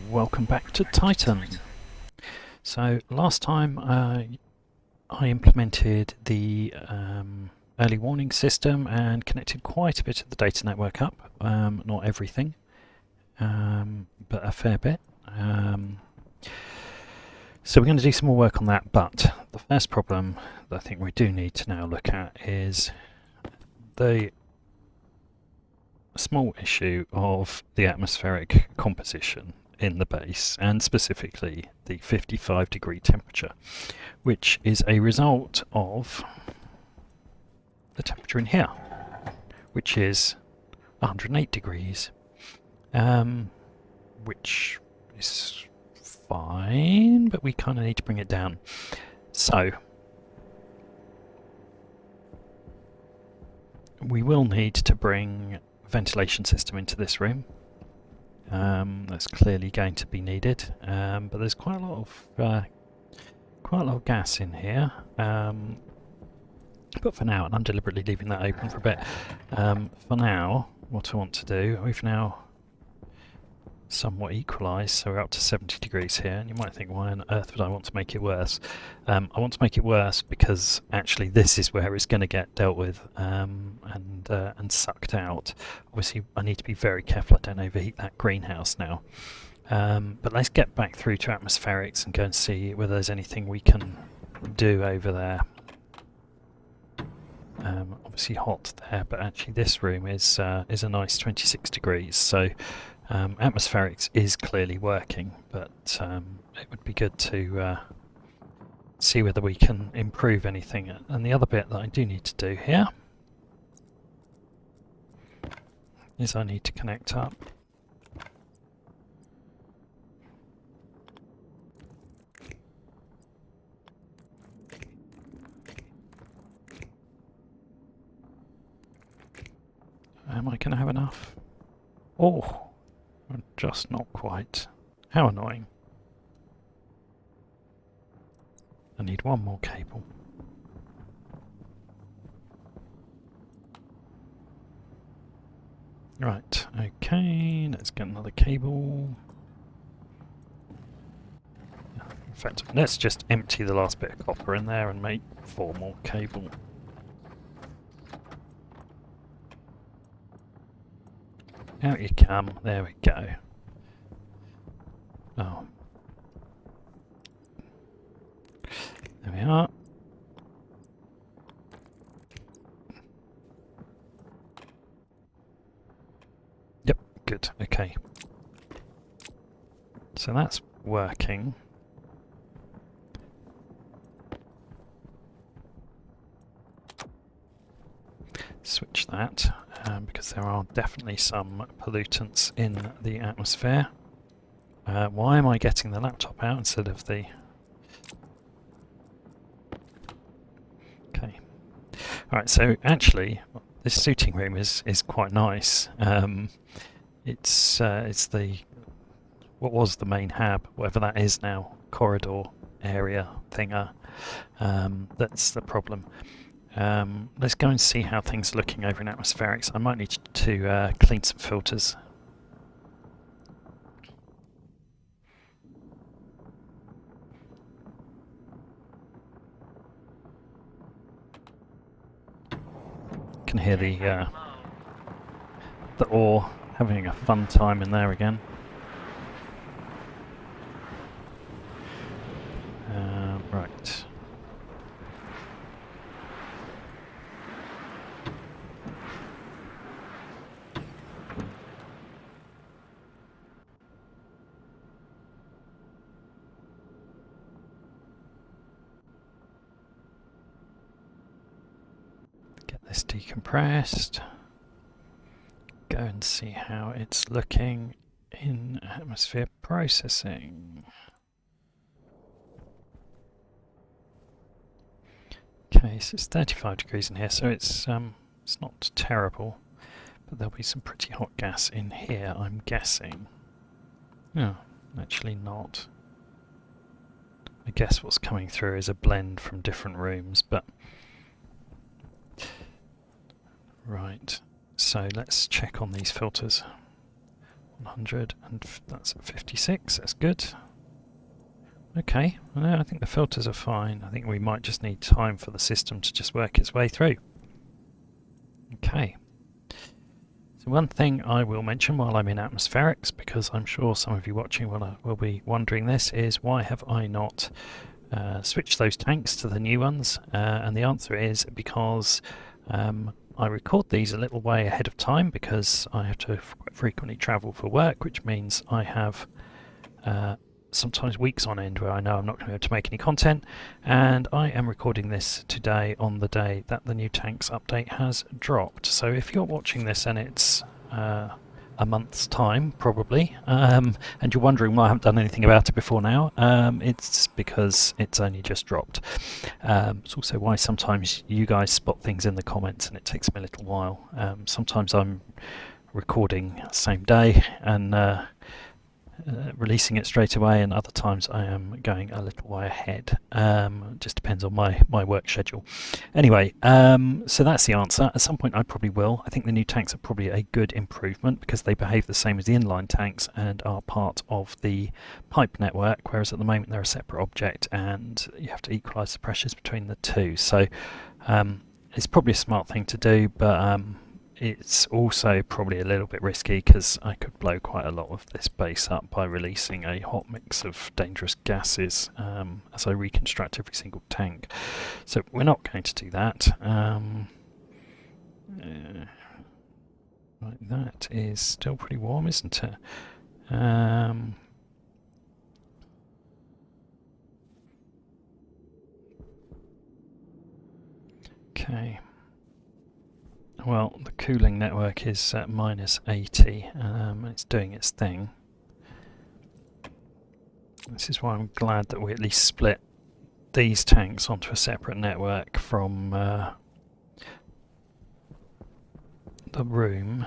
Welcome back to Titan. So last time I implemented the early warning system and connected quite a bit of the data network up, not everything, but a fair bit. So we're going to do some more work on that, but the first problem that I think we do need to now look at is the small issue of the atmospheric composition in the base, and specifically the 55-degree temperature, which is a result of the temperature in here, which is 108 degrees, which is fine, but we kind of need to bring it down. So we will need to bring a ventilation system into this room. That's clearly going to be needed, but there's quite a lot of gas in here. But for now, and I'm deliberately leaving that open for a bit. For now, what I want to do, we've now somewhat equalised, so we're up to 70 degrees here, and you might think, why on earth would I want to make it worse? I want to make it worse because actually this is where it's going to get dealt with and sucked out. Obviously I need to be very careful I don't overheat that greenhouse now. But let's get back through to atmospherics and go and see whether there's anything we can do over there. Obviously hot there, but actually this room is a nice 26 degrees, so atmospherics is clearly working, but it would be good to see whether we can improve anything. And the other bit that I do need to do here is I need to connect up am I going to have enough? Oh! Just not quite. How annoying. I need one more cable. Right, okay, let's get another cable. In fact, let's just empty the last bit of copper in there and make 4 more cable. Out you come, there we go. Oh. There we are. Yep, good, okay. So that's working. Switch that, because there are definitely some pollutants in the atmosphere. Why am I getting the laptop out instead of the... Okay. Alright, so actually this suiting room is quite nice. It's the... what was the main hab, whatever that is now, corridor area thinger. That's the problem. Let's go and see how things are looking over in atmospherics. I might need to clean some filters. Can hear the ore having a fun time in there again. Right. This decompressed. Go and see how it's looking in atmosphere processing. Okay, so it's 35 degrees in here, so it's not terrible, but there'll be some pretty hot gas in here, I'm guessing. No, actually not. I guess what's coming through is a blend from different rooms, but right, so let's check on these filters. 100, and that's at 56, that's good. Okay, well, I think the filters are fine. I think we might just need time for the system to just work its way through. Okay. So one thing I will mention while I'm in atmospherics, because I'm sure some of you watching will be wondering this, is why have I not switched those tanks to the new ones? And the answer is because I record these a little way ahead of time because I have to frequently travel for work, which means I have sometimes weeks on end where I know I'm not going to be able to make any content, and I am recording this today on the day that the new tanks update has dropped. So if you're watching this and it's a month's time probably, and you're wondering why I haven't done anything about it before now, it's because it's only just dropped. It's also why sometimes you guys spot things in the comments and it takes me a little while. Sometimes I'm recording same day and releasing it straight away, and other times I am going a little way ahead. Just depends on my work schedule. Anyway, so that's the answer. At some point I probably will. I think the new tanks are probably a good improvement because they behave the same as the inline tanks and are part of the pipe network, whereas at the moment they're a separate object and you have to equalise the pressures between the two. So it's probably a smart thing to do, but it's also probably a little bit risky because I could blow quite a lot of this base up by releasing a hot mix of dangerous gases as I reconstruct every single tank. So we're not going to do that. Right, that is still pretty warm, isn't it? Okay. Well, the cooling network is at -80, and it's doing its thing. This is why I'm glad that we at least split these tanks onto a separate network from the room.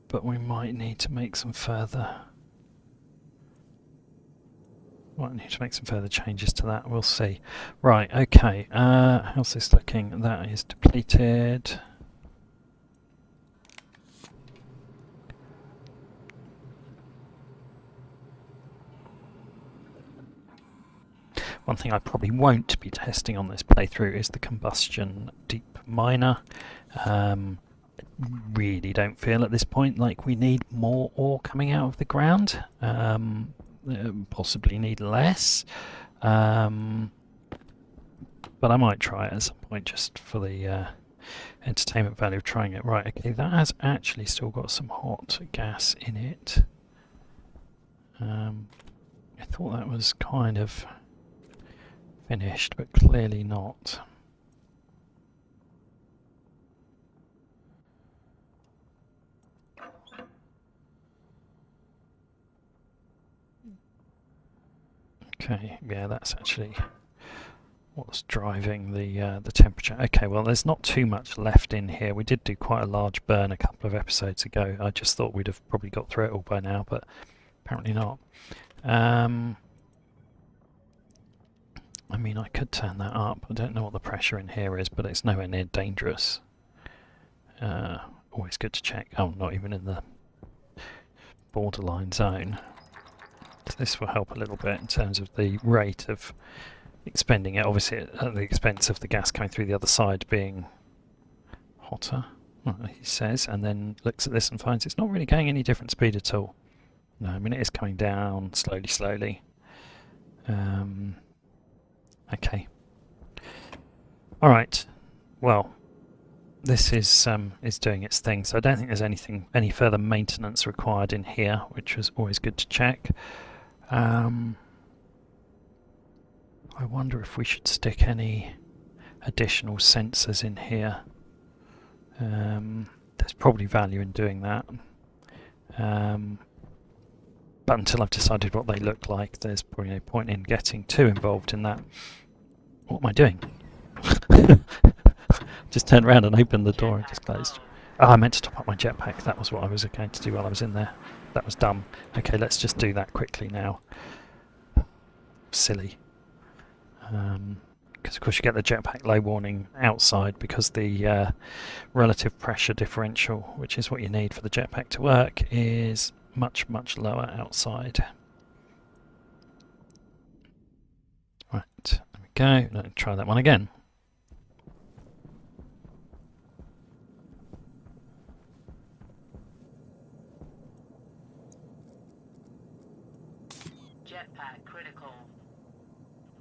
But we might need to make some further changes to that, we'll see. Right, okay, how's this looking? That is depleted. One thing I probably won't be testing on this playthrough is the combustion deep miner. Really don't feel at this point like we need more ore coming out of the ground. Possibly need less, but I might try it at some point just for the entertainment value of trying it. Right, okay, that has actually still got some hot gas in it. I thought that was kind of finished, but clearly not. Okay, yeah, that's actually what's driving the temperature. Okay, well, there's not too much left in here. We did do quite a large burn a couple of episodes ago. I just thought we'd have probably got through it all by now, but apparently not. I mean, I could turn that up. I don't know what the pressure in here is, but it's nowhere near dangerous. Always good to check. Oh, not even in the borderline zone. So this will help a little bit in terms of the rate of expending it, obviously at the expense of the gas coming through the other side being hotter, he says, and then looks at this and finds it's not really going any different speed at all. No, I mean it is coming down slowly. Okay. Alright, well, this is doing its thing, so I don't think there's any further maintenance required in here, which was always good to check. I wonder if we should stick any additional sensors in here. There's probably value in doing that. But until I've decided what they look like, there's probably no point in getting too involved in that. What am I doing? Just turned around and opened the door and just closed. Oh, I meant to top up my jetpack. That was what I was going to do while I was in there. That was dumb. Okay, let's just do that quickly now. Silly. because of course you get the jetpack low warning outside because the relative pressure differential, which is what you need for the jetpack to work, is much lower outside. Right, there we go. Let's try that one again. Jetpack critical.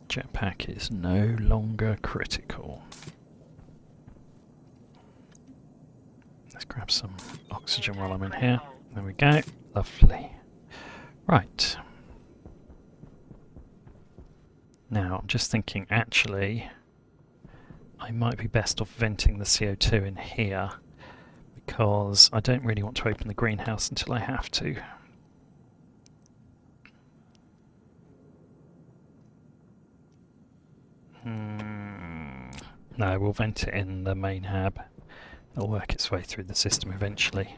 Jetpack is no longer critical. Let's grab some oxygen while I'm in here. There we go. Lovely. Right. Now, I'm just thinking, actually, I might be best off venting the CO2 in here, because I don't really want to open the greenhouse until I have to. No, we'll vent it in the main hab. It'll work its way through the system eventually.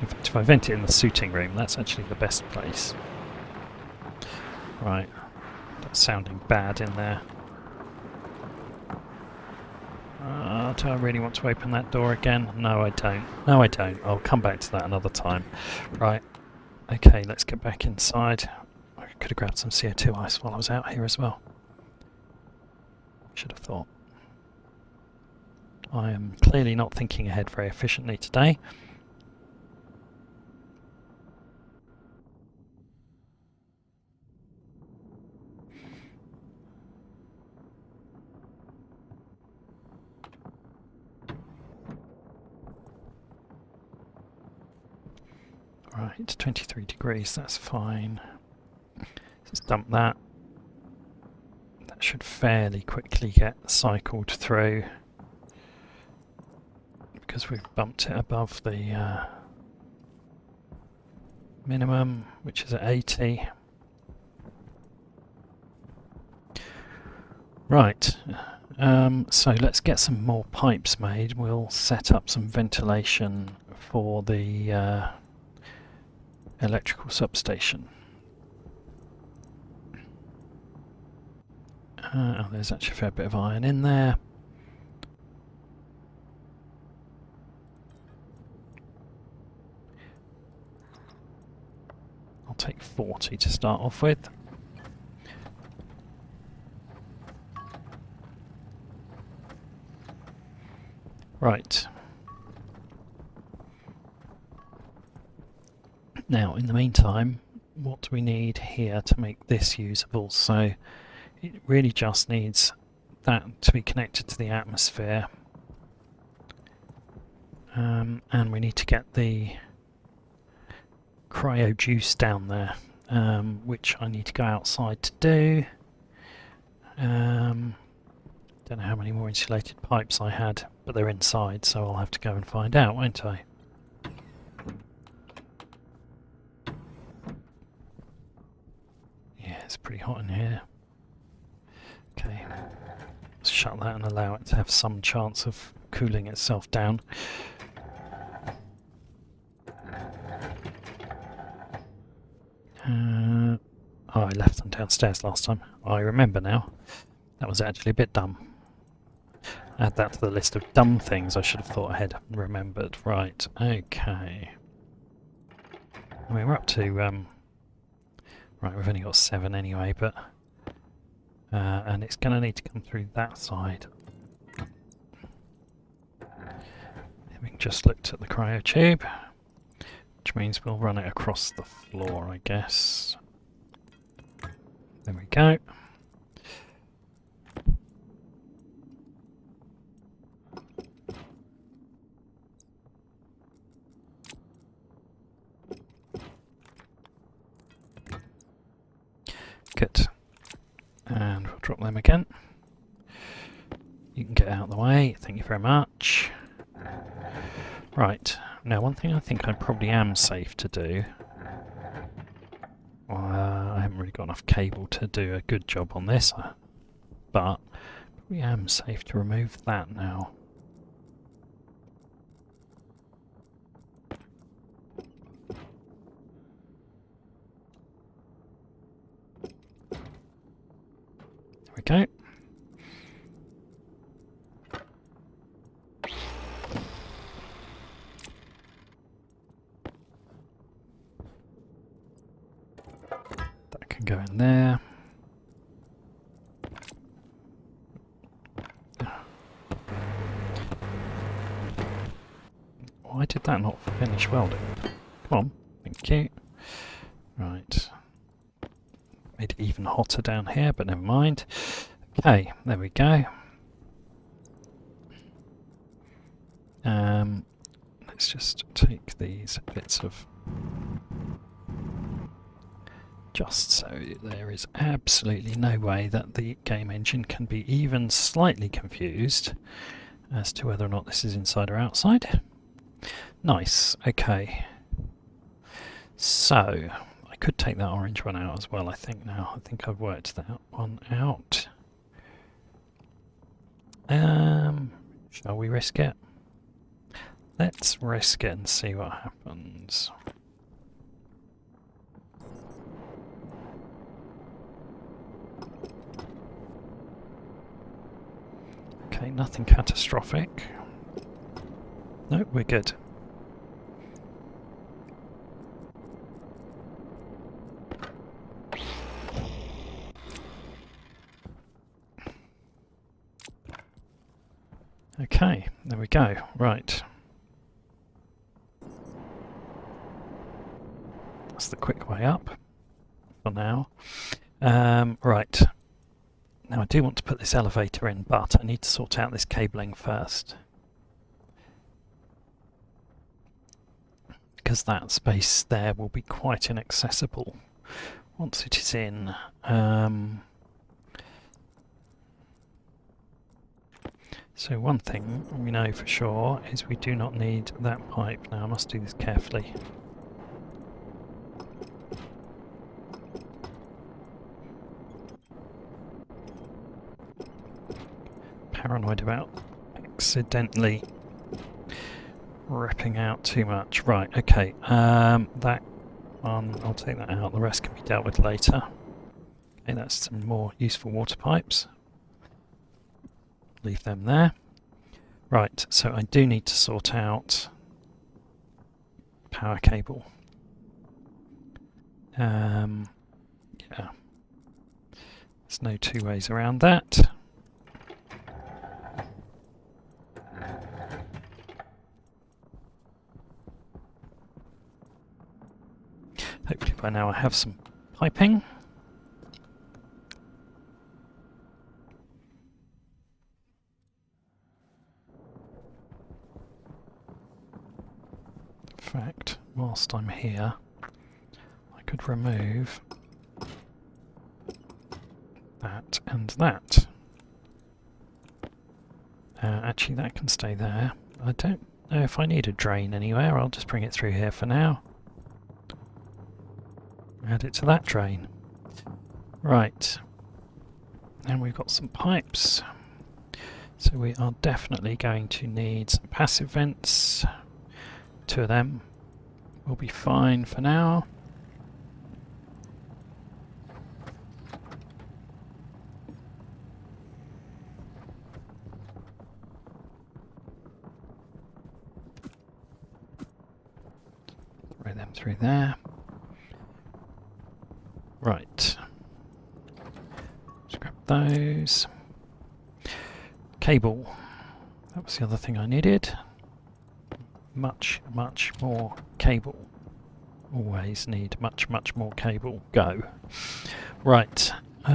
In fact, if I vent it in the suiting room, that's actually the best place. Right, that's sounding bad in there. Do I really want to open that door again? No, I don't. No, I don't. I'll come back to that another time. Right, okay, let's get back inside. I could have grabbed some CO2 ice while I was out here as well. Should have thought. I am clearly not thinking ahead very efficiently today. Right, 23 degrees, that's fine. Let's dump that. That should fairly quickly get cycled through, because we've bumped it above the minimum, which is at 80. Right, so let's get some more pipes made. We'll set up some ventilation for the electrical substation. Oh, there's actually a fair bit of iron in there. I'll take 40 to start off with. Right. Now, in the meantime, what do we need here to make this usable? So it really just needs that to be connected to the atmosphere. And we need to get the cryo juice down there, which I need to go outside to do. Don't know how many more insulated pipes I had, but they're inside, so I'll have to go and find out, won't I? Yeah, it's pretty hot in here. Okay, let's shut that and allow it to have some chance of cooling itself down. Oh, I left them downstairs last time. I remember now. That was actually a bit dumb. Add that to the list of dumb things I should have thought ahead and remembered. Right, okay. I mean, we're up to... right, we've only got 7 anyway, but... and it's going to need to come through that side. Having just looked at the cryotube, which means we'll run it across the floor, I guess. There we go. Good. And we'll drop them again. You can get out of the way, thank you very much. Right, now one thing I think I probably am safe to do, I haven't really got enough cable to do a good job on this, but probably am safe to remove that now. we go. That can go in there. Why did that not finish welding? Come on, thank you. Right. Made it even hotter down here, but never mind. Okay, there we go. Let's just take these bits of... just so there is absolutely no way that the game engine can be even slightly confused as to whether or not this is inside or outside. Nice, okay. So, I could take that orange one out as well, I think now. I think I've worked that one out. Shall we risk it? Let's risk it and see what happens. Okay, nothing catastrophic. No, we're good. Okay, there we go. Right. That's the quick way up for now. Right. Now I do want to put this elevator in, but I need to sort out this cabling first. Because that space there will be quite inaccessible once it is in. So one thing we know for sure is we do not need that pipe. Now I must do this carefully. Paranoid about accidentally ripping out too much. Right, okay. That one, I'll take that out. The rest can be dealt with later. Okay, that's some more useful water pipes. Leave them there. Right, so I do need to sort out power cable. Yeah. There's no two ways around that. Hopefully by now I have some piping. In fact, whilst I'm here, I could remove that and that. Actually, that can stay there. I don't know if I need a drain anywhere. I'll just bring it through here for now. Add it to that drain. Right. And we've got some pipes. So we are definitely going to need some passive vents. 2 of them will be fine for now. Throw them through there. Right. Let's grab those. Cable. That was the other thing I needed. Much more cable. Always need much more cable. Go. Right. Do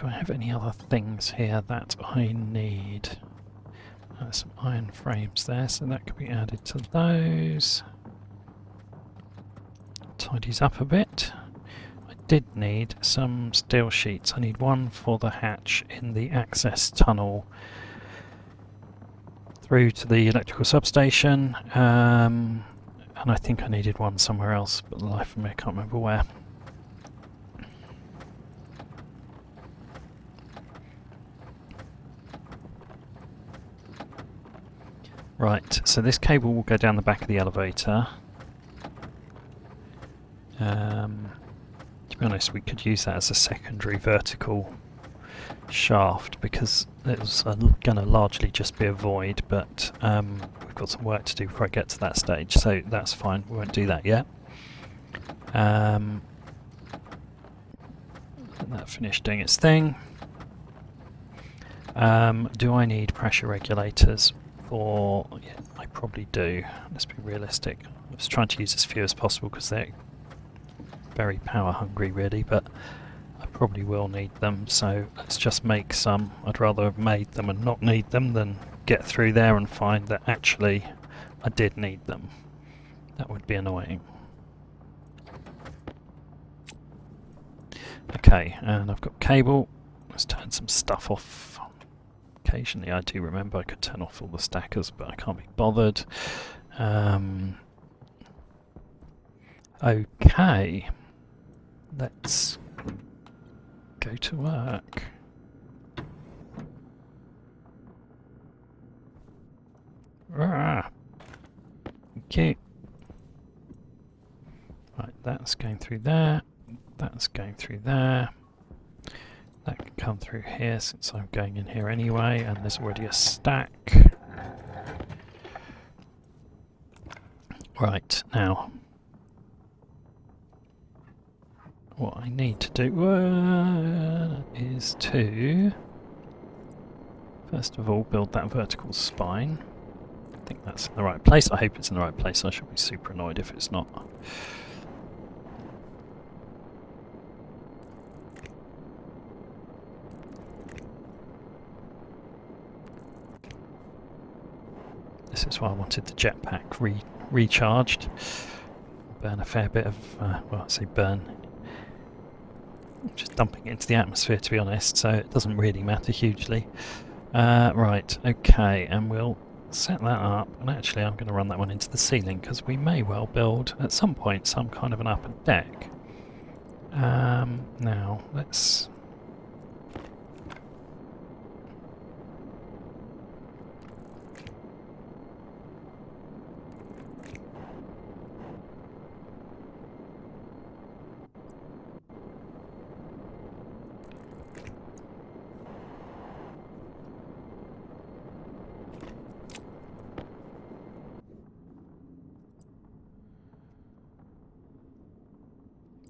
I have any other things here that I need? Some iron frames there, so that could be added to those. Tidies up a bit. I did need some steel sheets. I need one for the hatch in the access tunnel through to the electrical substation, and I think I needed one somewhere else, but the life of me I can't remember where. Right, so this cable will go down the back of the elevator. To be honest, we could use that as a secondary vertical shaft because it was going to largely just be a void, but we've got some work to do before I get to that stage, so that's fine, we won't do that yet. Let that finish doing its thing. Do I need pressure regulators for... Yeah, I probably do. Let's be realistic. I was trying to use as few as possible because they're very power hungry really, but I probably will need them, so let's just make some. I'd rather have made them and not need them than get through there and find that actually I did need them. That would be annoying. Okay, and I've got cable. Let's turn some stuff off. Occasionally I do remember I could turn off all the stackers, but I can't be bothered. Okay, let's go to work. Okay. Right, that's going through there. That's going through there. That can come through here since I'm going in here anyway, and there's already a stack. Right, now what I need to do is to first of all build that vertical spine. I think that's in the right place. I hope it's in the right place. I should be super annoyed if it's not. This is why I wanted the jetpack recharged. Burn a fair bit of, well, I say burn, just dumping it into the atmosphere to be honest, so it doesn't really matter hugely. Right, okay, and we'll set that up, and actually I'm going to run that one into the ceiling because we may well build at some point some kind of an upper deck. Now, let's...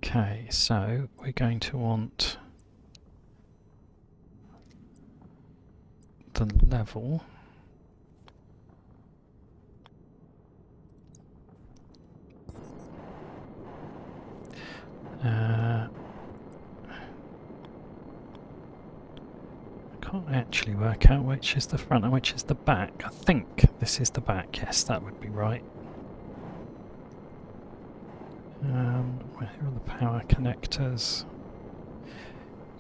Okay, so we're going to want the level. I can't actually work out which is the front and which is the back. I think this is the back, yes, that would be right. Where are the power connectors?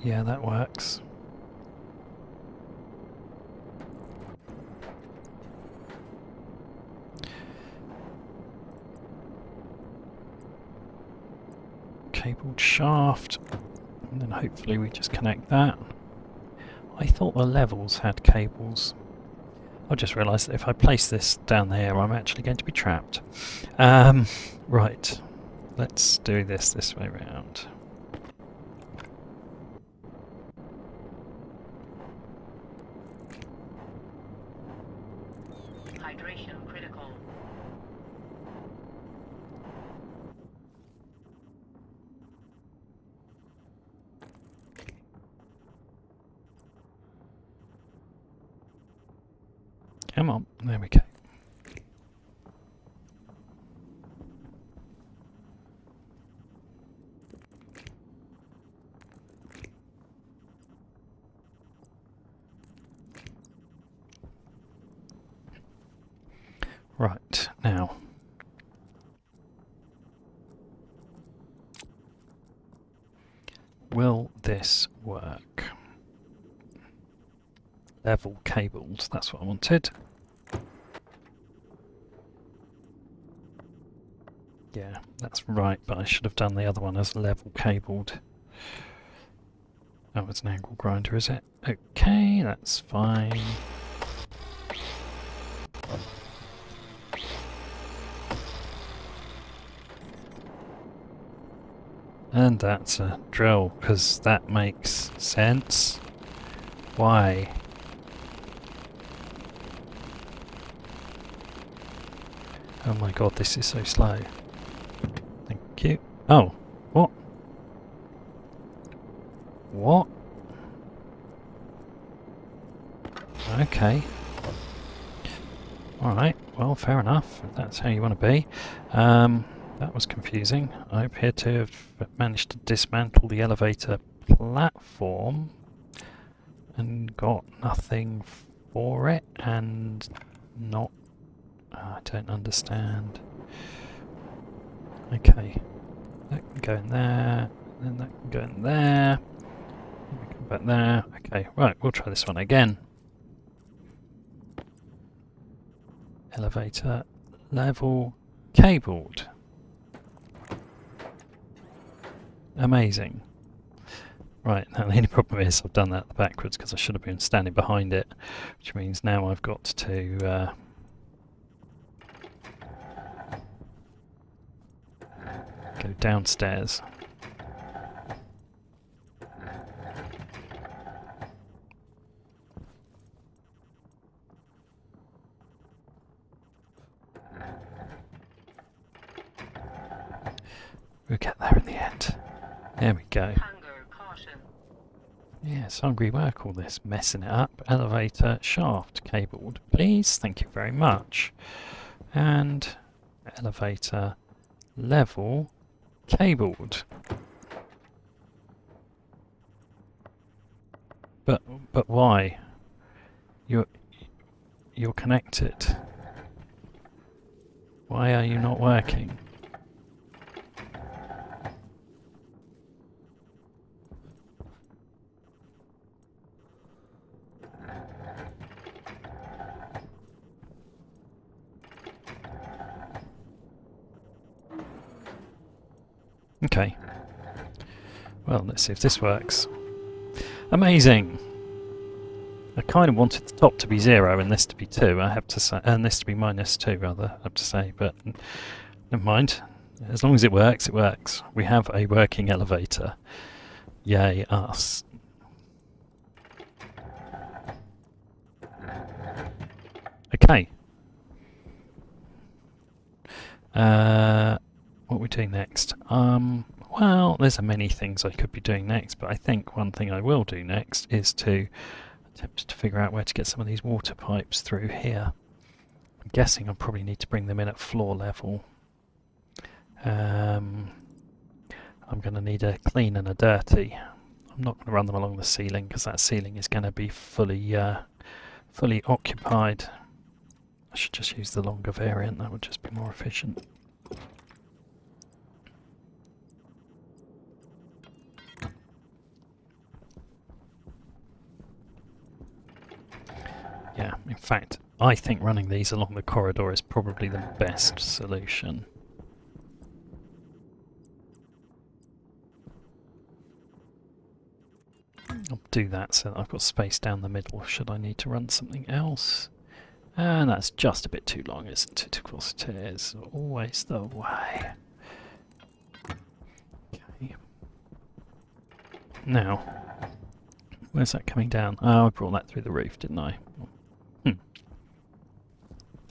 Yeah, that works. Cabled shaft, and then hopefully we just connect that. I thought the levels had cables. I just realised that if I place this down there, I'm actually going to be trapped. Right. Let's do this way round. Hydration critical. Come on, there we go. Right, now will this work? Level cabled, that's what I wanted. Yeah, that's right, but I should have done the other one as level cabled. Oh, it's an angle grinder, is it? Okay, that's fine. And that's a drill, because that makes sense. Why? Oh my god, this is so slow. Thank you. Oh, what? What? Okay. Alright, well, fair enough. If that's how you want to be. That was confusing. I appear to have managed to dismantle the elevator platform and got nothing for it, and not... I don't understand. Okay. That can go in there, and then that can go in there. We come back there. Okay, right, we'll try this one again. Elevator level cabled. Amazing. Right, now the only problem is I've done that backwards because I should have been standing behind it, which means now I've got to go downstairs. We'll get there in the end. There we go. Hunger caution. Yes, hungry work, all this messing it up. Elevator shaft cabled, please. Thank you very much. And elevator level cabled. But why? You're connected. Why are you not working? Okay. Well, let's see if this works. Amazing! I kind of wanted the top to be 0 and this to be 2, I have to say, and this to be -2 rather, I have to say, but never mind. As long as it works, it works. We have a working elevator. Yay, us. Okay. What are we doing next? Well, there's many things I could be doing next, but I think one thing I will do next is to attempt to figure out where to get some of these water pipes through here. I'm guessing I'll probably need to bring them in at floor level. I'm going to need a clean and a dirty. I'm not going to run them along the ceiling because that ceiling is going to be fully occupied. I should just use the longer variant, that would just be more efficient. Yeah, in fact, I think running these along the corridor is probably the best solution. I'll do that so that I've got space down the middle should I need to run something else. And that's just a bit too long, isn't it? Of course it is. Always the way. Okay. Now, where's that coming down? Oh, I brought that through the roof, didn't I?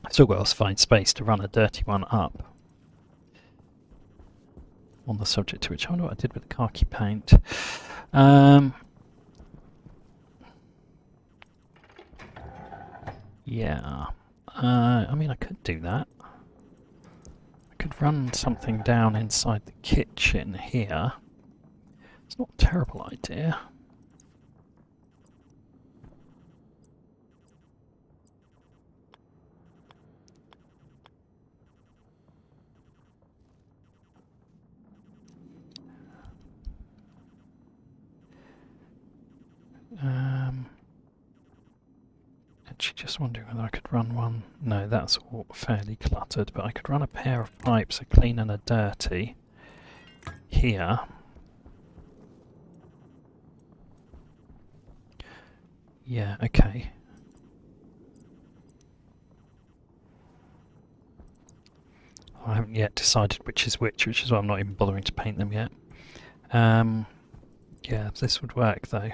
I've still got to find space to run a dirty one up. On the subject to which I wonder what I did with the khaki paint. Yeah. I mean, I could do that. I could run something down inside the kitchen here. It's not a terrible idea. Actually just wondering whether I could run one. No, that's all fairly cluttered, but I could run a pair of pipes, a clean and a dirty, here. Yeah, okay. I haven't yet decided which is why I'm not even bothering to paint them yet. Yeah, this would work though.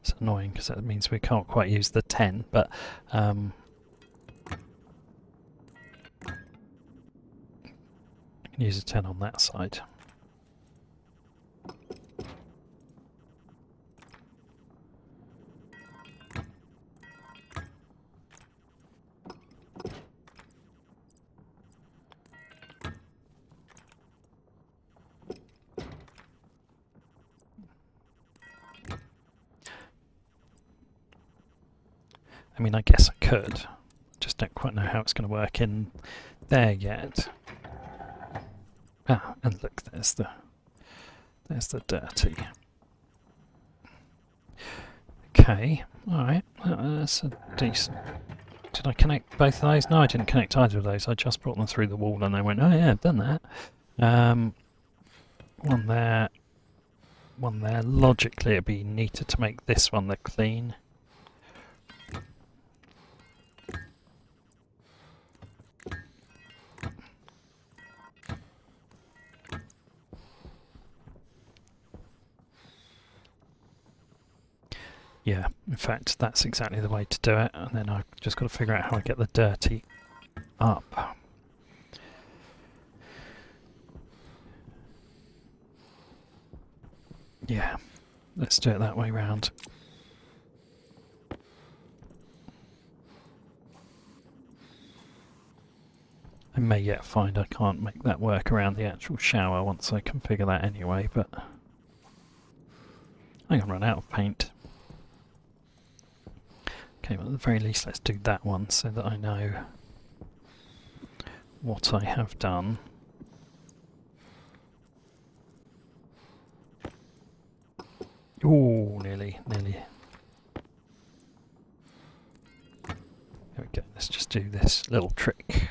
It's annoying because that means we can't quite use the 10, but you can use a 10 on that side. I mean, I guess I could. Just don't quite know how it's going to work in there yet. Ah, and look, there's the dirty. Okay, alright, that's a decent... Did I connect both of those? No, I didn't connect either of those. I just brought them through the wall and I went, oh yeah, I've done that. One there, one there. Logically, it'd be neater to make this one the clean. Yeah, in fact, that's exactly the way to do it, and then I've just got to figure out how I get the dirty up. Yeah, let's do it that way round. I may yet find I can't make that work around the actual shower once I configure that anyway, but I'm going to run out of paint. Okay, well at the very least let's do that one so that I know what I have done. Ooh, nearly. There we go, let's just do this little trick.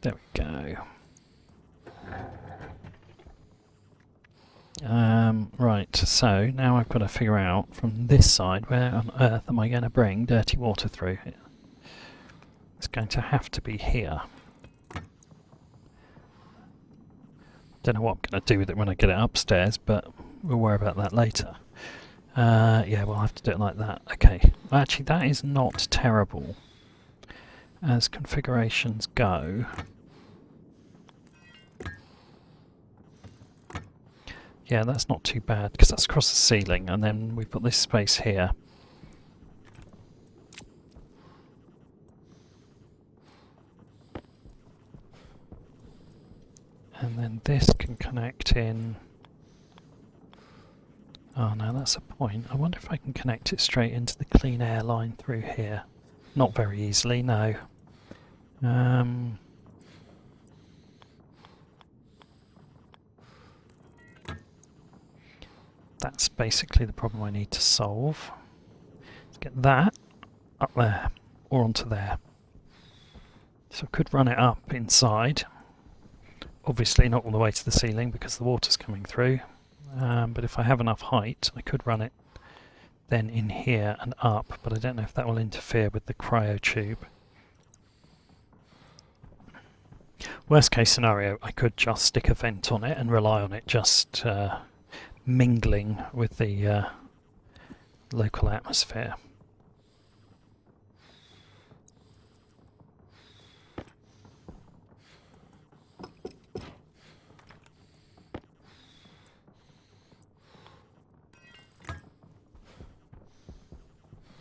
There we go. Right, so now I've got to figure out from this side where on earth am I going to bring dirty water through. It's going to have to be here. Don't know what I'm going to do with it when I get it upstairs, but we'll worry about that later. Yeah, we'll have to do it like that. Okay, well, actually that is not terrible as configurations go. Yeah, that's not too bad, because that's across the ceiling, and then we've got this space here. And then this can connect in... Oh no, that's a point. I wonder if I can connect it straight into the clean air line through here. Not very easily, no. That's basically the problem I need to solve. Let's get that up there, or onto there. So I could run it up inside. Obviously not all the way to the ceiling because the water's coming through. But if I have enough height, I could run it then in here and up, but I don't know if that will interfere with the cryotube. Worst case scenario, I could just stick a vent on it and rely on it just mingling with the local atmosphere.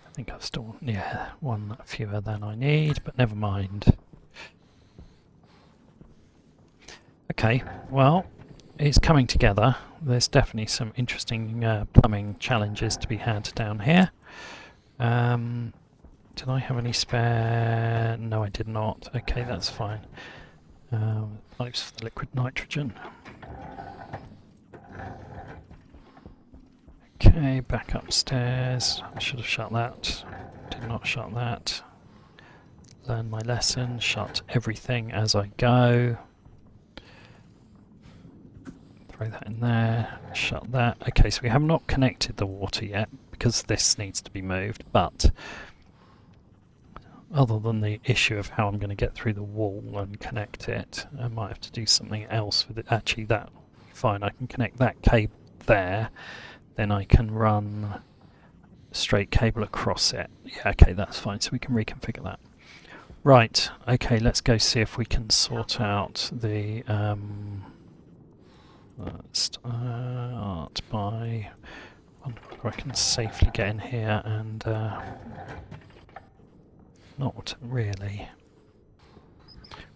I think I've still, yeah, one fewer than I need, but never mind. Okay, well, it's coming together. There's definitely some interesting plumbing challenges to be had down here. Did I have any spare? No, I did not. Okay, that's fine. Pipes for the liquid nitrogen. Okay, back upstairs. I should have shut that. Did not shut that. Learn my lesson. Shut everything as I go. Throw that in there, shut that. Okay, so we have not connected the water yet because this needs to be moved, but other than the issue of how I'm going to get through the wall and connect it, I might have to do something else with it. Actually, that fine. I can connect that cable there, then I can run a straight cable across it. Yeah, okay, that's fine. So we can reconfigure that. Right. Okay, let's go see if we can sort out the start by. Wonder whether I can safely get in here and not really.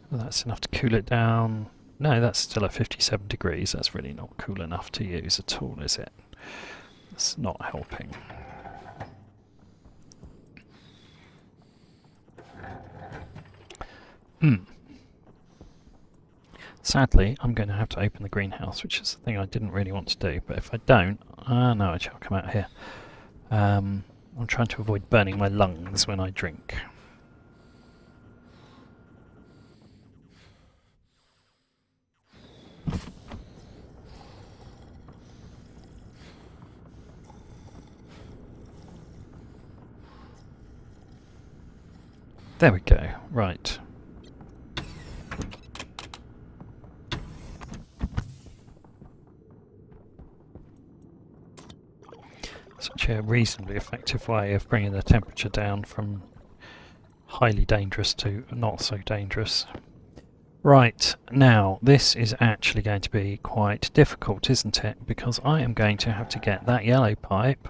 Well, that's enough to cool it down. No, that's still at 57 degrees. That's really not cool enough to use at all, is it? It's not helping. Sadly, I'm going to have to open the greenhouse, which is the thing I didn't really want to do. But if I don't, no, I shall come out here. I'm trying to avoid burning my lungs when I drink. There we go. Right. Such a reasonably effective way of bringing the temperature down from highly dangerous to not so dangerous. Right, now this is actually going to be quite difficult, isn't it? Because I am going to have to get that yellow pipe.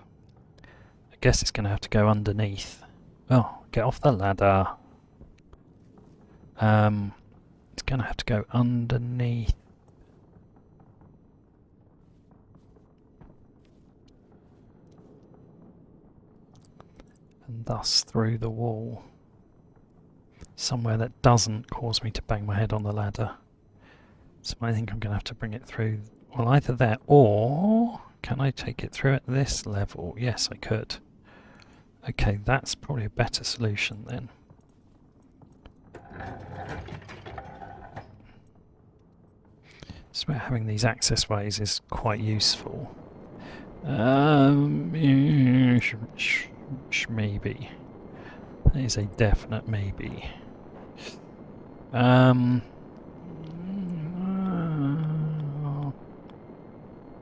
I guess it's going to have to go underneath. Oh, get off the ladder. It's going to have to go underneath. And thus through the wall. Somewhere that doesn't cause me to bang my head on the ladder. So I think I'm going to have to bring it through, well, either there, or can I take it through at this level? Yes, I could. Okay, that's probably a better solution then. So having these access ways is quite useful. Maybe. That is a definite maybe. I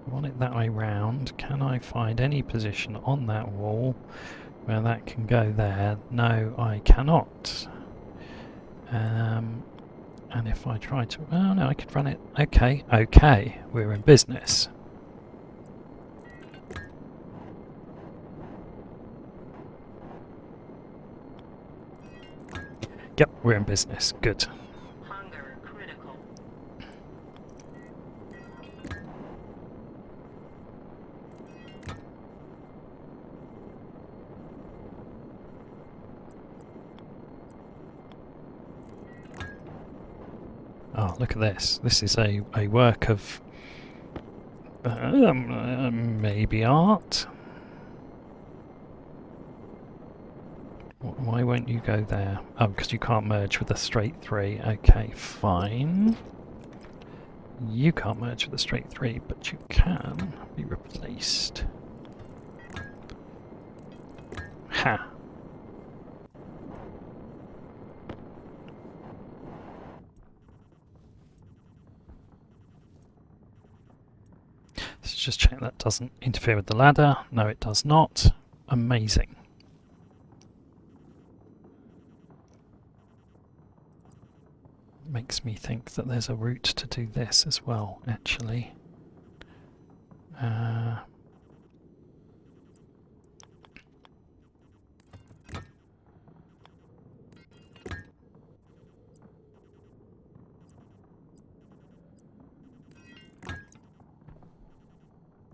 want it that way round. Can I find any position on that wall where that can go there? No, I cannot. And if I try to... Oh no, I could run it... Okay, okay, we're in business. Yep, we're in business. Good. Hunger critical. Oh, look at this. This is a work of maybe art. Why won't you go there? Oh, because you can't merge with a straight 3. Okay, fine. You can't merge with a straight 3, but you can be replaced. Ha! Let's just check that doesn't interfere with the ladder. No, it does not. Amazing. Makes me think that there's a route to do this as well, actually.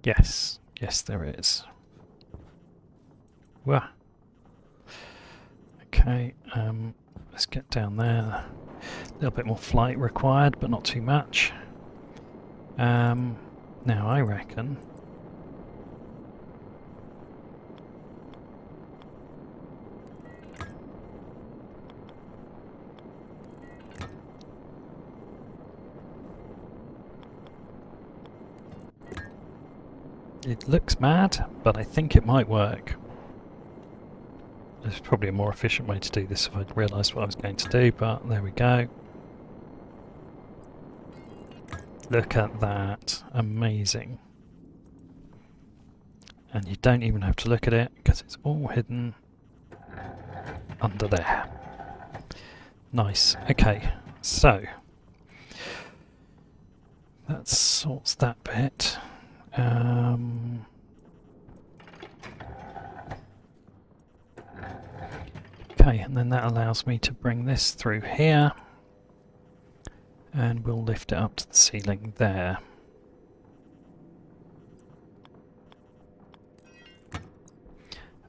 Yes, yes there is. Well, okay, let's get down there. A little bit more flight required, but not too much. Now I reckon it looks mad, but I think it might work. There's probably a more efficient way to do this if I'd realised what I was going to do, but there we go. Look at that. Amazing. And you don't even have to look at it because it's all hidden under there. Nice. Okay, so that sorts that bit. Okay, and then that allows me to bring this through here, and we'll lift it up to the ceiling there.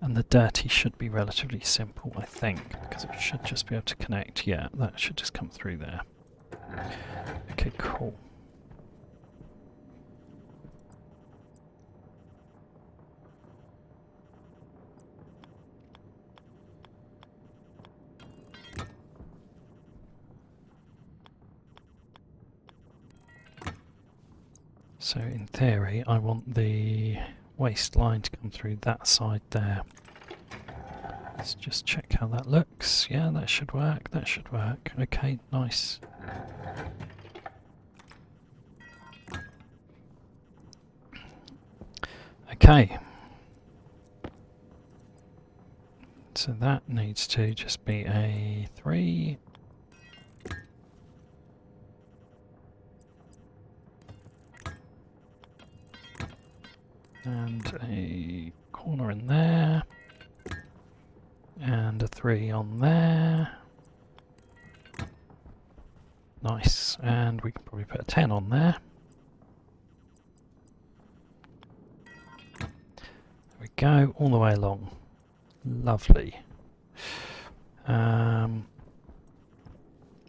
And the dirty should be relatively simple, I think, because it should just be able to connect. Yeah, that should just come through there. Okay, cool. So in theory, I want the waste line to come through that side there. Let's just check how that looks. Yeah, that should work. That should work. Okay, nice. Okay. So that needs to just be a 3. And a corner in there. And a 3 on there. Nice. And we can probably put a 10 on there. There we go, all the way along. Lovely.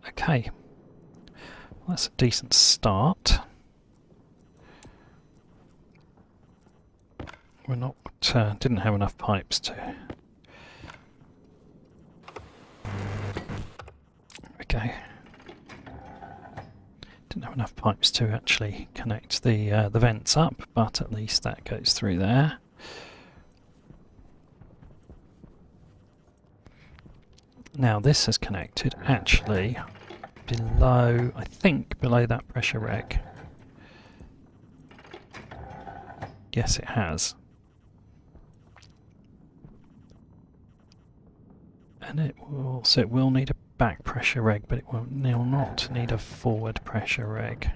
Okay. Well, that's a decent start. We're not, didn't have enough pipes to... Okay. Didn't have enough pipes to actually connect the vents up, but at least that goes through there. Now this is connected actually below, I think, below that pressure reg. Yes, it has. And it will, so it will need a back pressure reg, but it will not need a forward pressure reg.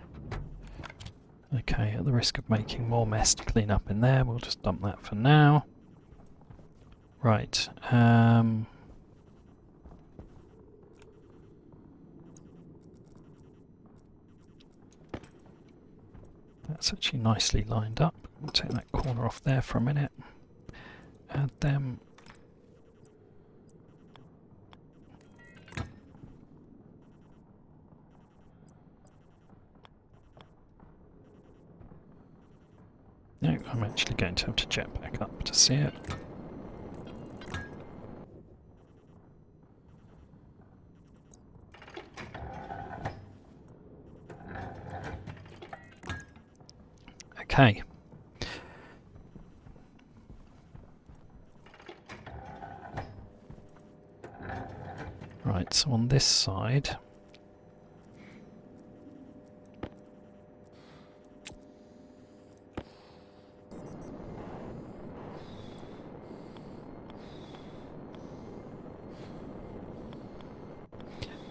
Okay, at the risk of making more mess to clean up in there, we'll just dump that for now. Right. That's actually nicely lined up. We'll take that corner off there for a minute. Add them. No, I'm actually going to have to jet back up to see it. Okay. Right, so on this side,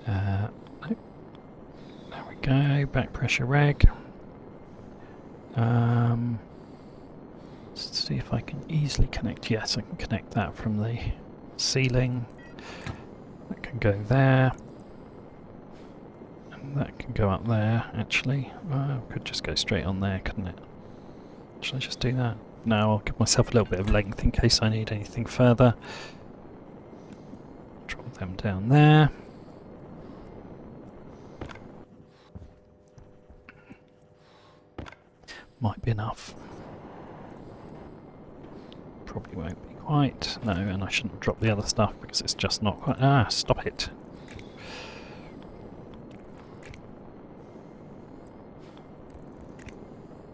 there we go, back pressure reg. Let's see if I can easily connect. Yes, I can connect that from the ceiling. That can go there. And that can go up there, actually. Could just go straight on there, couldn't it? Should I just do that? No, I'll give myself a little bit of length in case I need anything further. Drop them down there. Might be enough. Probably won't be quite. No, and I shouldn't drop the other stuff because it's just not quite... Ah, stop it!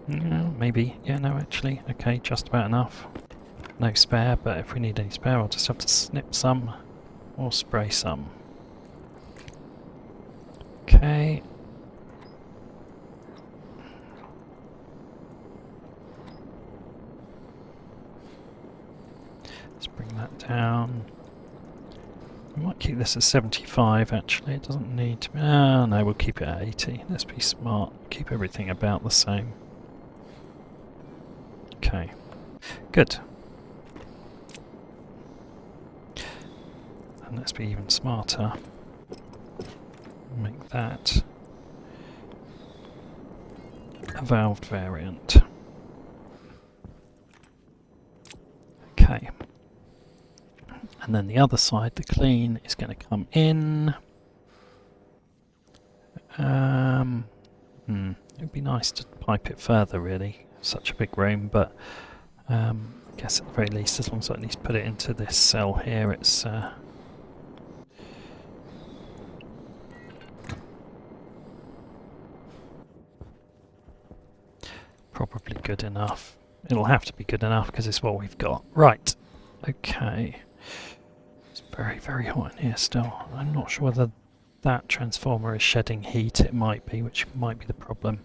No, maybe. Yeah, no, actually. Okay, just about enough. No spare, but if we need any spare, I'll just have to snip some or spray some. Okay. Let's bring that down. We might keep this at 75 actually, it doesn't need to be... no, we'll keep it at 80. Let's be smart, keep everything about the same. Okay, good. And let's be even smarter. Make that a valved variant. Okay. And then the other side, the clean, is going to come in. It'd be nice to pipe it further, really. Such a big room, but I guess at the very least, as long as I at least put it into this cell here, it's probably good enough. It'll have to be good enough because it's what we've got. Right. Okay. It's very, very hot in here still. I'm not sure whether that transformer is shedding heat. It might be, which might be the problem.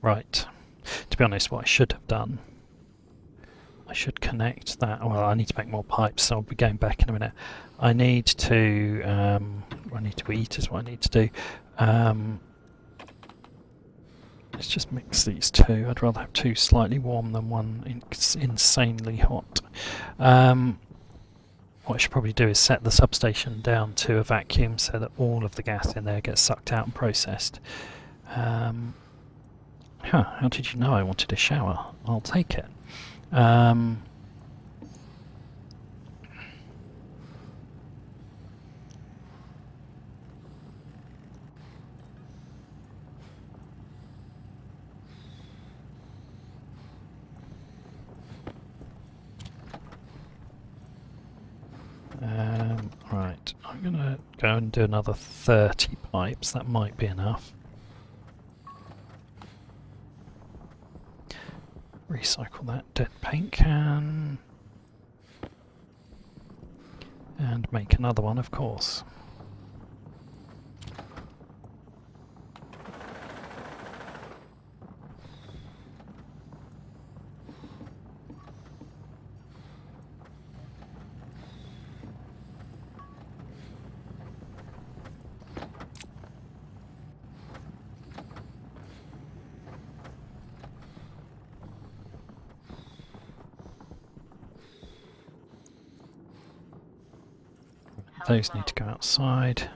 Right. To be honest, what I should have done, I should connect that. Well, I need to make more pipes, so I'll be going back in a minute. I need to eat is what I need to do. Let's just mix these two. I'd rather have two slightly warm than one insanely hot. What I should probably do is set the substation down to a vacuum so that all of the gas in there gets sucked out and processed. How did you know I wanted a shower? I'll take it. Right, I'm going to go and do another 30 pipes. That might be enough. Recycle that dead paint can. And make another one, of course. Those need to go outside.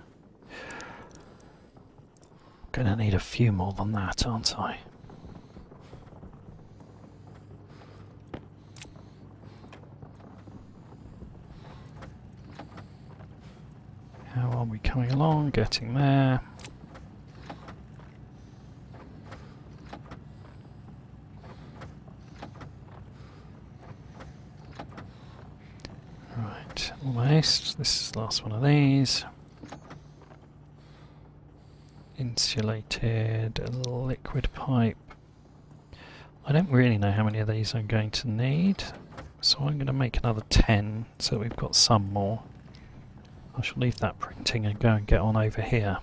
Gonna need a few more than that, aren't I? How are we coming along? Getting there. Almost. This is the last one of these. Insulated liquid pipe. I don't really know how many of these I'm going to need, so I'm going to make another 10 so we've got some more. I shall leave that printing and go and get on over here.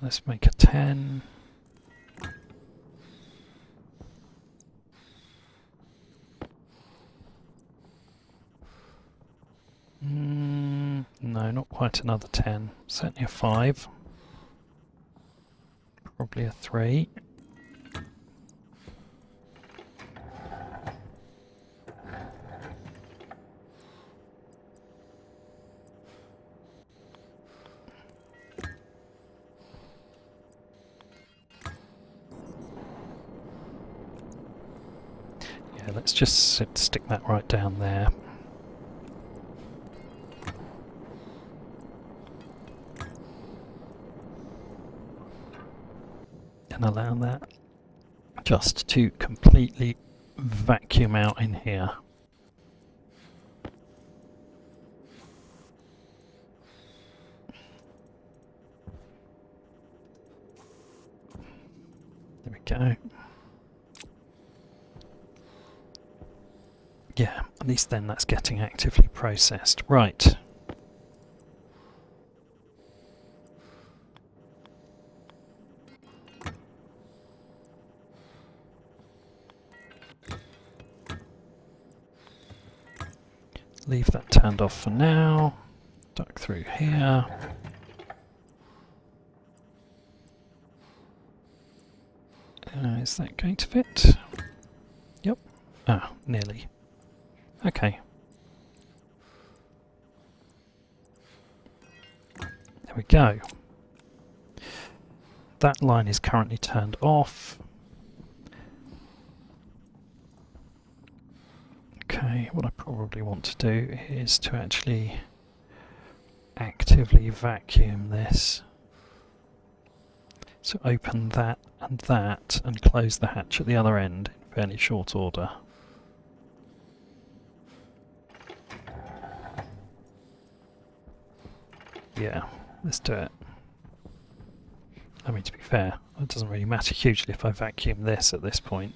Let's make a 10. No, not quite another 10. Certainly a 5. Probably a 3. Yeah, let's just stick that right down there. And allow that just to completely vacuum out in here. There we go. Yeah, at least then that's getting actively processed. Right. Leave that turned off for now. Duck through here. Is that going to fit? Yep. Ah, nearly. Okay. There we go. That line is currently turned off. Okay, what I probably want to do is to actually actively vacuum this. So open that and close the hatch at the other end in fairly short order. Yeah, let's do it. I mean, to be fair, it doesn't really matter hugely if I vacuum this at this point.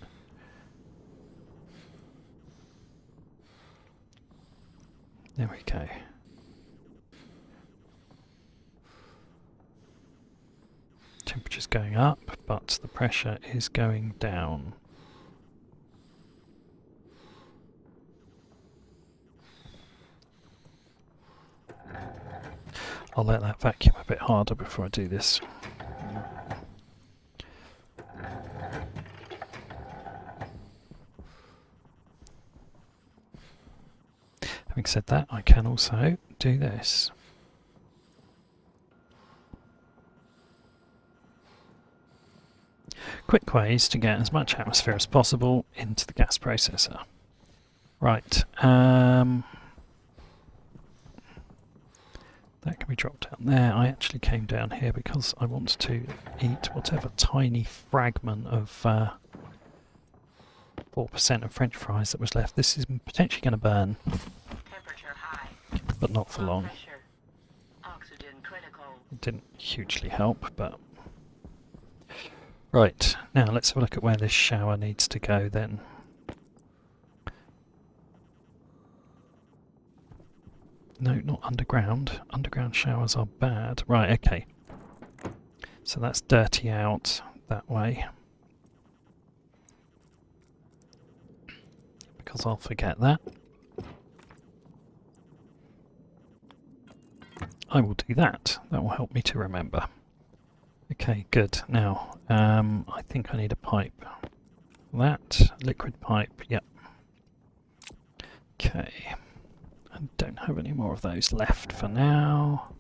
There we go. Temperature's going up, but the pressure is going down. I'll let that vacuum a bit harder before I do this. Having said that, I can also do this. Quick ways to get as much atmosphere as possible into the gas processor. Right, that can be dropped down there. I actually came down here because I wanted to eat whatever tiny fragment of 4% of French fries that was left. This is potentially going to burn, Temperature high. but not for long. Pressure. Oxygen critical. It didn't hugely help, but... Right, now let's have a look at where this shower needs to go then. No, not underground. Underground showers are bad. Right, okay. So that's dirty out that way. Because I'll forget that. I will do that. That will help me to remember. Okay, good. Now, I think I need a pipe. That, liquid pipe, yep. Okay. I don't have any more of those left for now.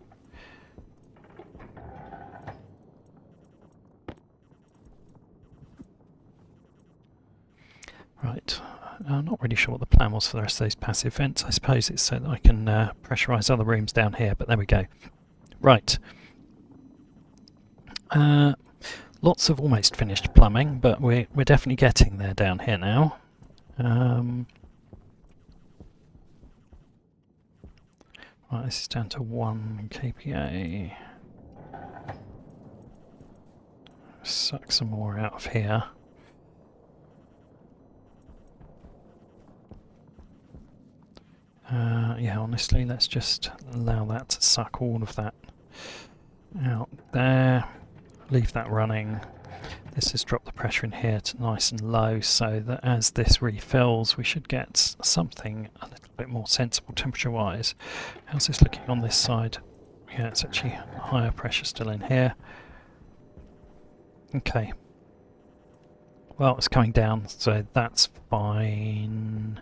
Right, I'm not really sure what the plan was for the rest of those passive vents. I suppose it's so that I can pressurise other rooms down here, but there we go. Right. Lots of almost finished plumbing, but we're definitely getting there down here now. Right, this is down to 1 kPa. Suck some more out of here. Yeah, honestly, let's just allow that to suck all of that out there. Leave that running. This has dropped the pressure in here to nice and low, so that as this refills we should get something a little bit more sensible temperature-wise. How's this looking on this side? Yeah, it's actually higher pressure still in here. Okay. Well, it's coming down, so that's fine.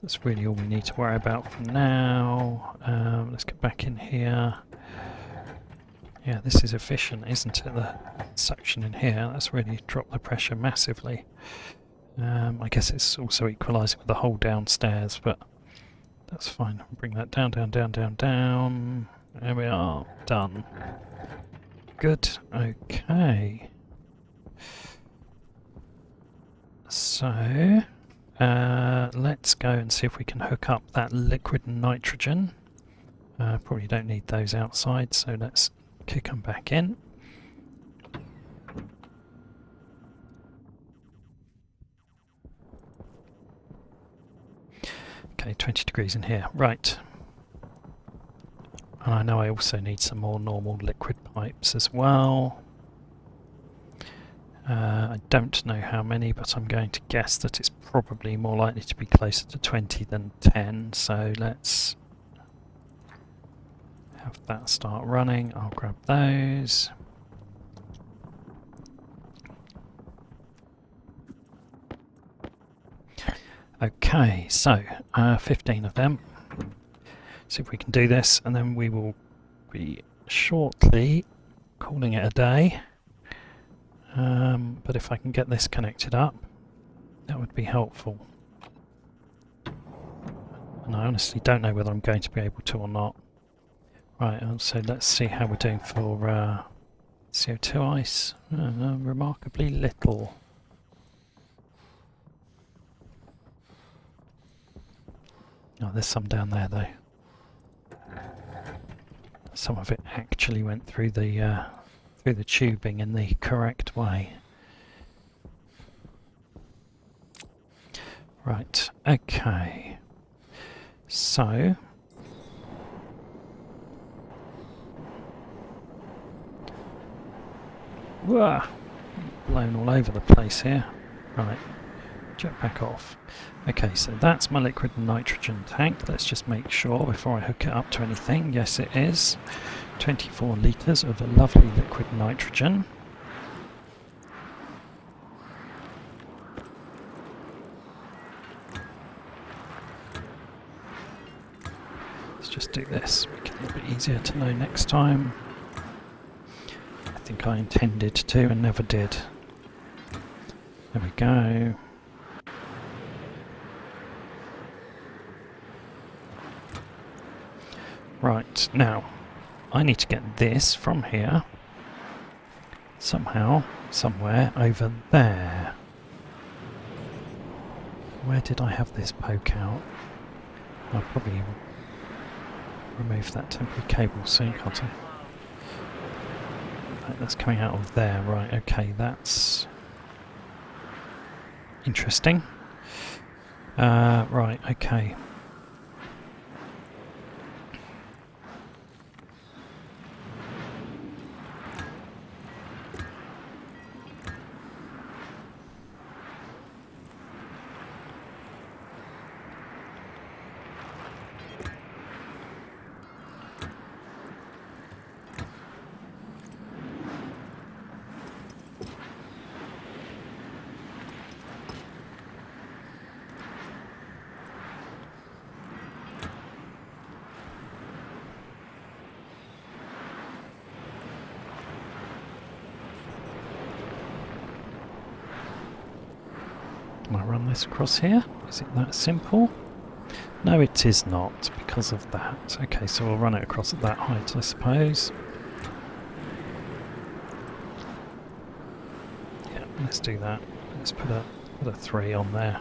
That's really all we need to worry about for now. Let's get back in here. Yeah, this is efficient, isn't it? The suction in here, that's really dropped the pressure massively. I guess it's also equalising with the hole downstairs, but that's fine. Bring that down, down, down, down, down. There we are. Done. Good. Okay. So, let's go and see if we can hook up that liquid nitrogen. Probably don't need those outside, so let's kick them back in. Okay, 20 degrees in here. Right. And I know I also need some more normal liquid pipes as well. I don't know how many, but I'm going to guess that it's probably more likely to be closer to 20 than 10, so let's have that start running. I'll grab those. Okay, so 15 of them. See if we can do this, and then we will be shortly calling it a day. But if I can get this connected up, that would be helpful. And I honestly don't know whether I'm going to be able to or not. Right, so let's see how we're doing for CO2 ice. Remarkably little. Oh, there's some down there though. Some of it actually went through the tubing in the correct way. Right, okay. So whoa, blown all over the place here. Right, jet back off. Okay, so that's my liquid nitrogen tank. Let's just make sure before I hook it up to anything. Yes, it is. 24 litres of a lovely liquid nitrogen. Let's just do this, make it a little bit easier to know next time. I think I intended to and never did. There we go. Right, now I need to get this from here somehow, somewhere over there. Where did I have this poke out? I'll probably remove that temporary cable soon, can't I? Right, that's coming out of there. Right, okay, that's interesting. Right, okay. Can I run this across here? Is it that simple? No, it is not, because of that. Okay, so we'll run it across at that height, I suppose. Yeah, let's do that. Let's put a 3 on there.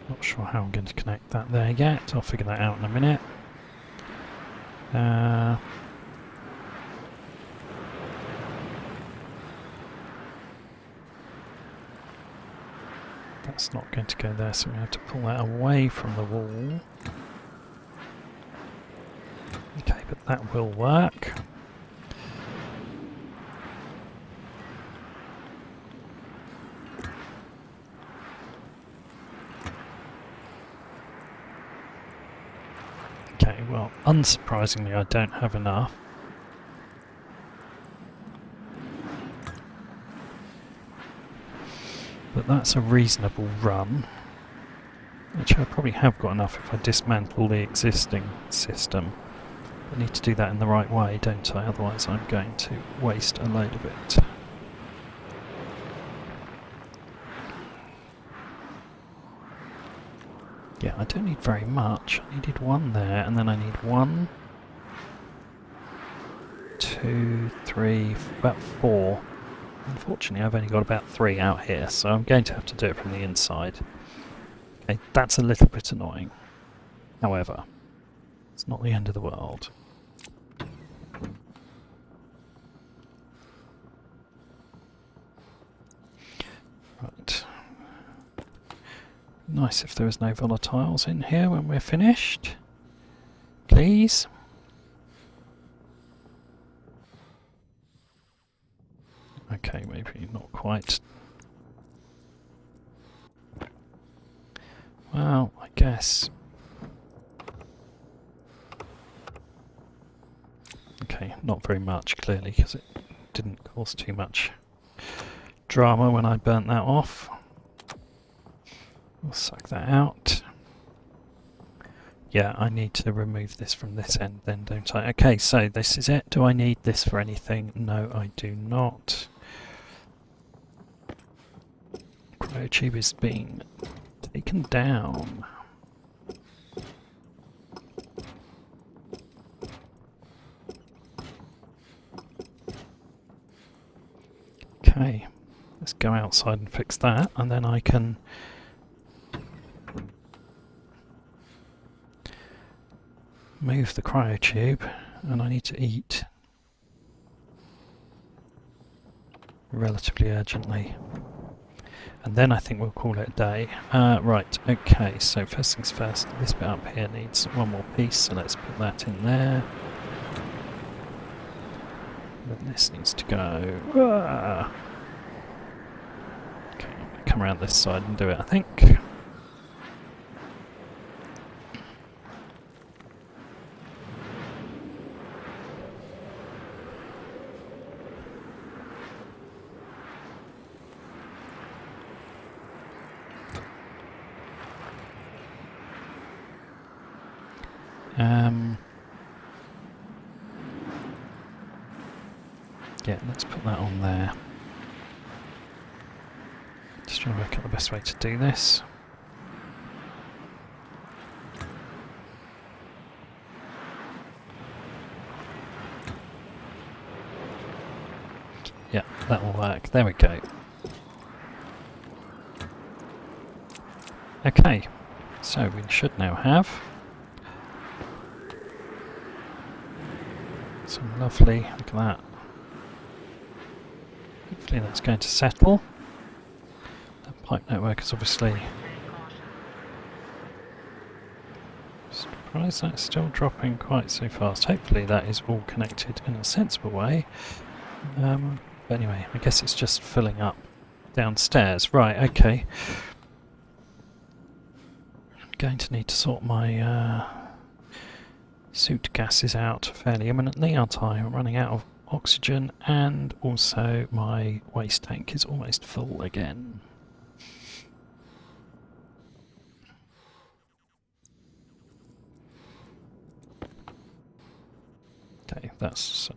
Not sure how I'm going to connect that there yet. I'll figure that out in a minute. That's not going to go there, so we have to pull that away from the wall. Okay, but that will work. Okay, well, unsurprisingly I don't have enough. But that's a reasonable run. Actually, I probably have got enough if I dismantle the existing system. I need to do that in the right way, don't I? Otherwise I'm going to waste a load of it. Yeah, I don't need very much. I needed one there, and then I need 1, 2, 3, about 4. Unfortunately, I've only got about 3 out here, so I'm going to have to do it from the inside. Okay, that's a little bit annoying. However, it's not the end of the world. Right. Nice if there was no volatiles in here when we're finished. Please. Okay, maybe not quite. Well, I guess. Okay, not very much, clearly, because it didn't cause too much drama when I burnt that off. We'll suck that out. Yeah, I need to remove this from this end then, don't I? Okay, so this is it. Do I need this for anything? No, I do not. Cryotube is being taken down. Okay, let's go outside and fix that, and then I can move the cryotube, and I need to eat relatively urgently. And then I think we'll call it a day. Right, okay, so first things first, this bit up here needs one more piece, so let's put that in there. Then this needs to go. Ah! Okay, I'm going to come around this side and do it, I think. Yeah, let's put that on there. Just trying to work out the best way to do this. Yeah, that will work. There we go. Okay, so we should now have some lovely, look at that. Hopefully that's going to settle. The pipe network is obviously... Surprised that's still dropping quite so fast. Hopefully that is all connected in a sensible way. But anyway, I guess it's just filling up downstairs. Right, okay. I'm going to need to sort my suit gases out fairly imminently, aren't I? I'm running out of oxygen, and also my waste tank is almost full again. Okay, that's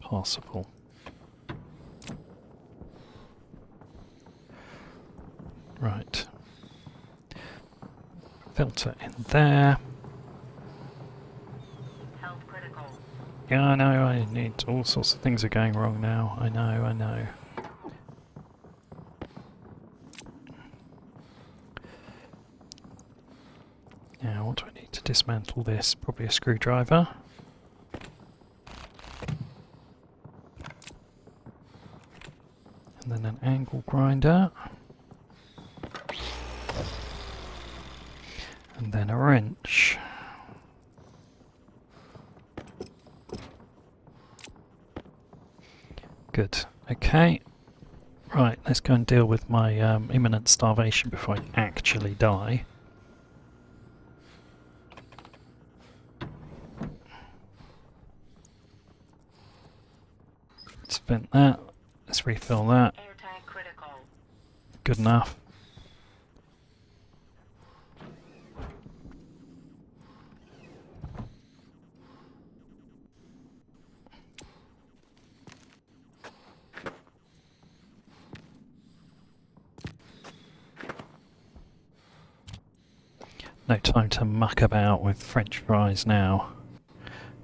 passable. Right. Filter in there. Health critical. Yeah, I know, I need all sorts of things are going wrong now. I know, I know. Now, what do I need to dismantle this? Probably a screwdriver. And then an angle grinder. And then a wrench. Good. Okay. Right, let's go and deal with my imminent starvation before I actually die. Spent that. Let's refill that. Air tank critical. Good enough. No time to muck about with French fries now.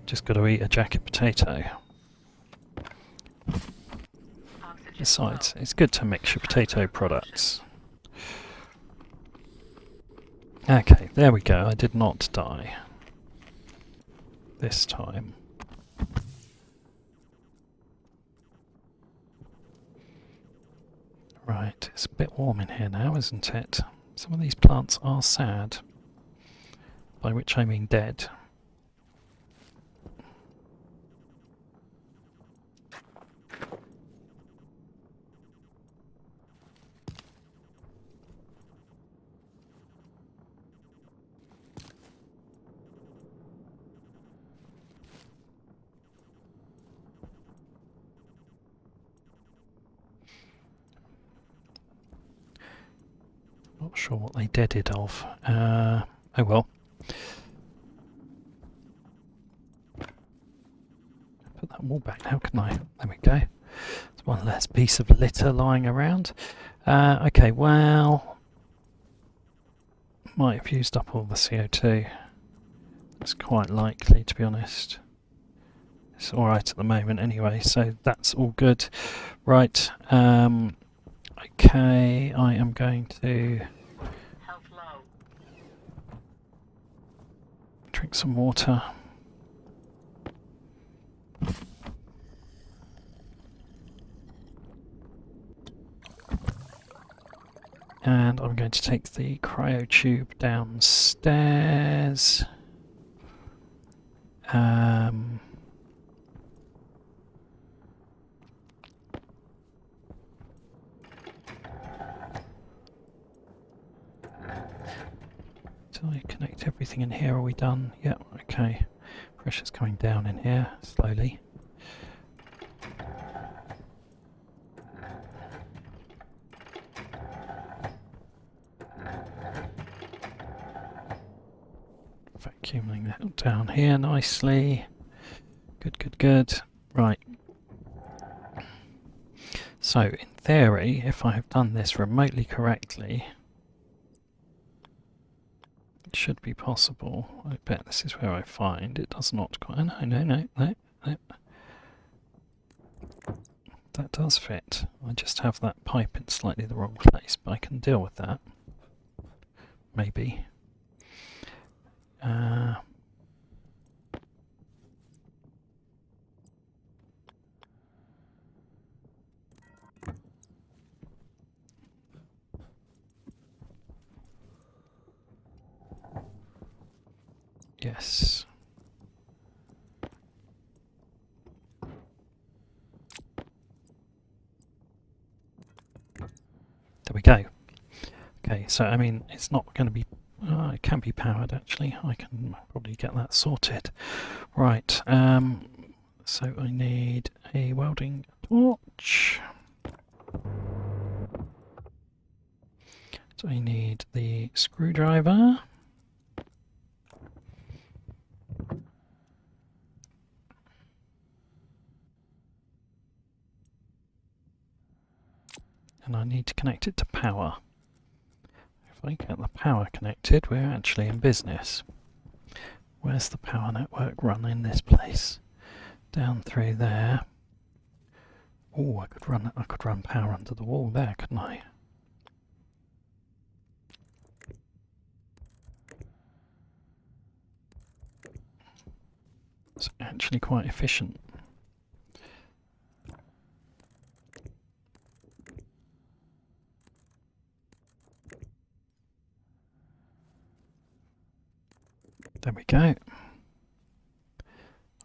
Just got to eat a jacket potato. Besides, it's good to mix your potato products. Okay, there we go. I did not die. This time. Right, it's a bit warm in here now, isn't it? Some of these plants are sad. By which I mean dead. Not sure what they deaded of. Oh well. Put that wall back now, can I? There we go. There's one less piece of litter lying around. Okay, well... might have used up all the CO2. It's quite likely, to be honest. It's alright at the moment anyway, so that's all good. Right, okay, I am going to drink some water. And I'm going to take the cryotube downstairs. Did I connect everything in here? Are we done? Yeah, okay. Pressure's coming down in here, slowly. Vacuuming that down here nicely. Good, good, good. Right. So, in theory, if I have done this remotely correctly, it should be possible. I bet this is where I find it does not quite. No. That does fit. I just have that pipe in slightly the wrong place, but I can deal with that. Maybe. Yes. There we go. Okay, so I mean, it's not going to be. It can be powered actually. I can probably get that sorted. Right. So I need a welding torch. So I need the screwdriver. And I need to connect it to power. If I get the power connected, we're actually in business. Where's the power network run in this place? Down through there. Oh, I could run power under the wall there, couldn't I? It's actually quite efficient. There we go.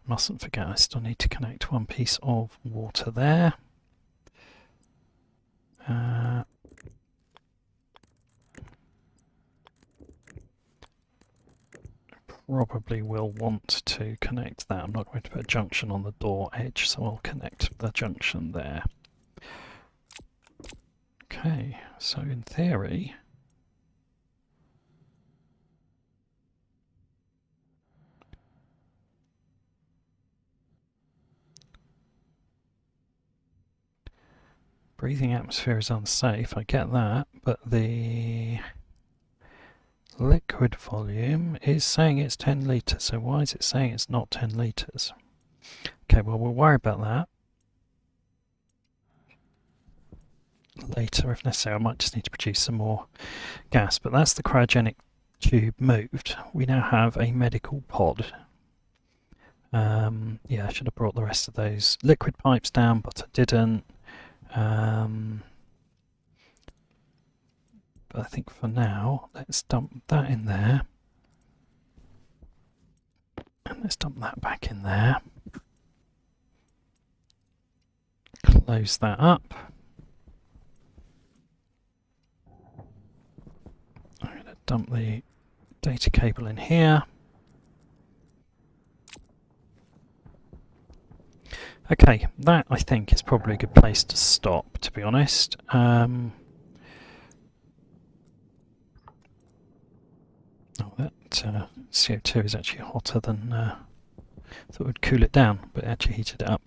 Mustn't forget I still need to connect one piece of water there. Probably will want to connect that. I'm not going to put a junction on the door edge, so I'll connect the junction there. Okay. So in theory, breathing atmosphere is unsafe, I get that, but the liquid volume is saying it's 10 litres, so why is it saying it's not 10 litres? Okay, well, we'll worry about that later if necessary. I might just need to produce some more gas, but that's the cryogenic tube moved. We now have a medical pod. Yeah, I should have brought the rest of those liquid pipes down, but I didn't. But I think for now, let's dump that in there. And let's dump that back in there. Close that up. I'm going to dump the data cable in here. Okay, that I think is probably a good place to stop, to be honest. Oh, that CO2 is actually hotter than I thought it would cool it down, but it actually heated it up.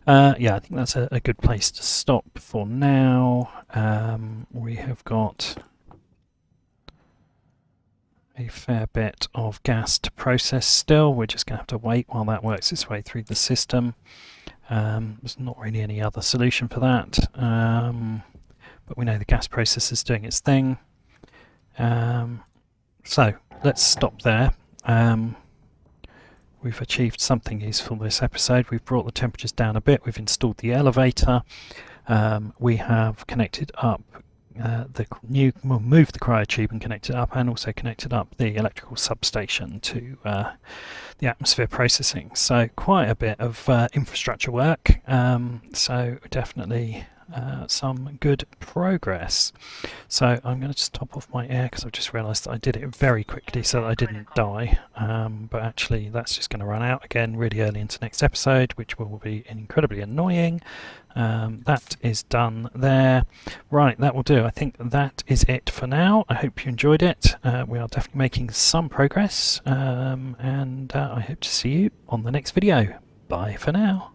Yeah, I think that's a good place to stop for now. We have got a fair bit of gas to process still. We're just going to have to wait while that works its way through the system. There's not really any other solution for that, but we know the gas process is doing its thing. So let's stop there. We've achieved something useful this episode. We've brought the temperatures down a bit. We've installed the elevator. We have connected up moved the cryotube and connected up, and also connected up the electrical substation to the atmosphere processing. So quite a bit of infrastructure work. So definitely some good progress. So I'm going to just top off my air because I've just realised that I did it very quickly so that I didn't die. But actually that's just going to run out again really early into next episode, which will be incredibly annoying. That is done there. Right, that will do. I think that is it for now. I hope you enjoyed it. We are definitely making some progress, and I hope to see you on the next video. Bye for now.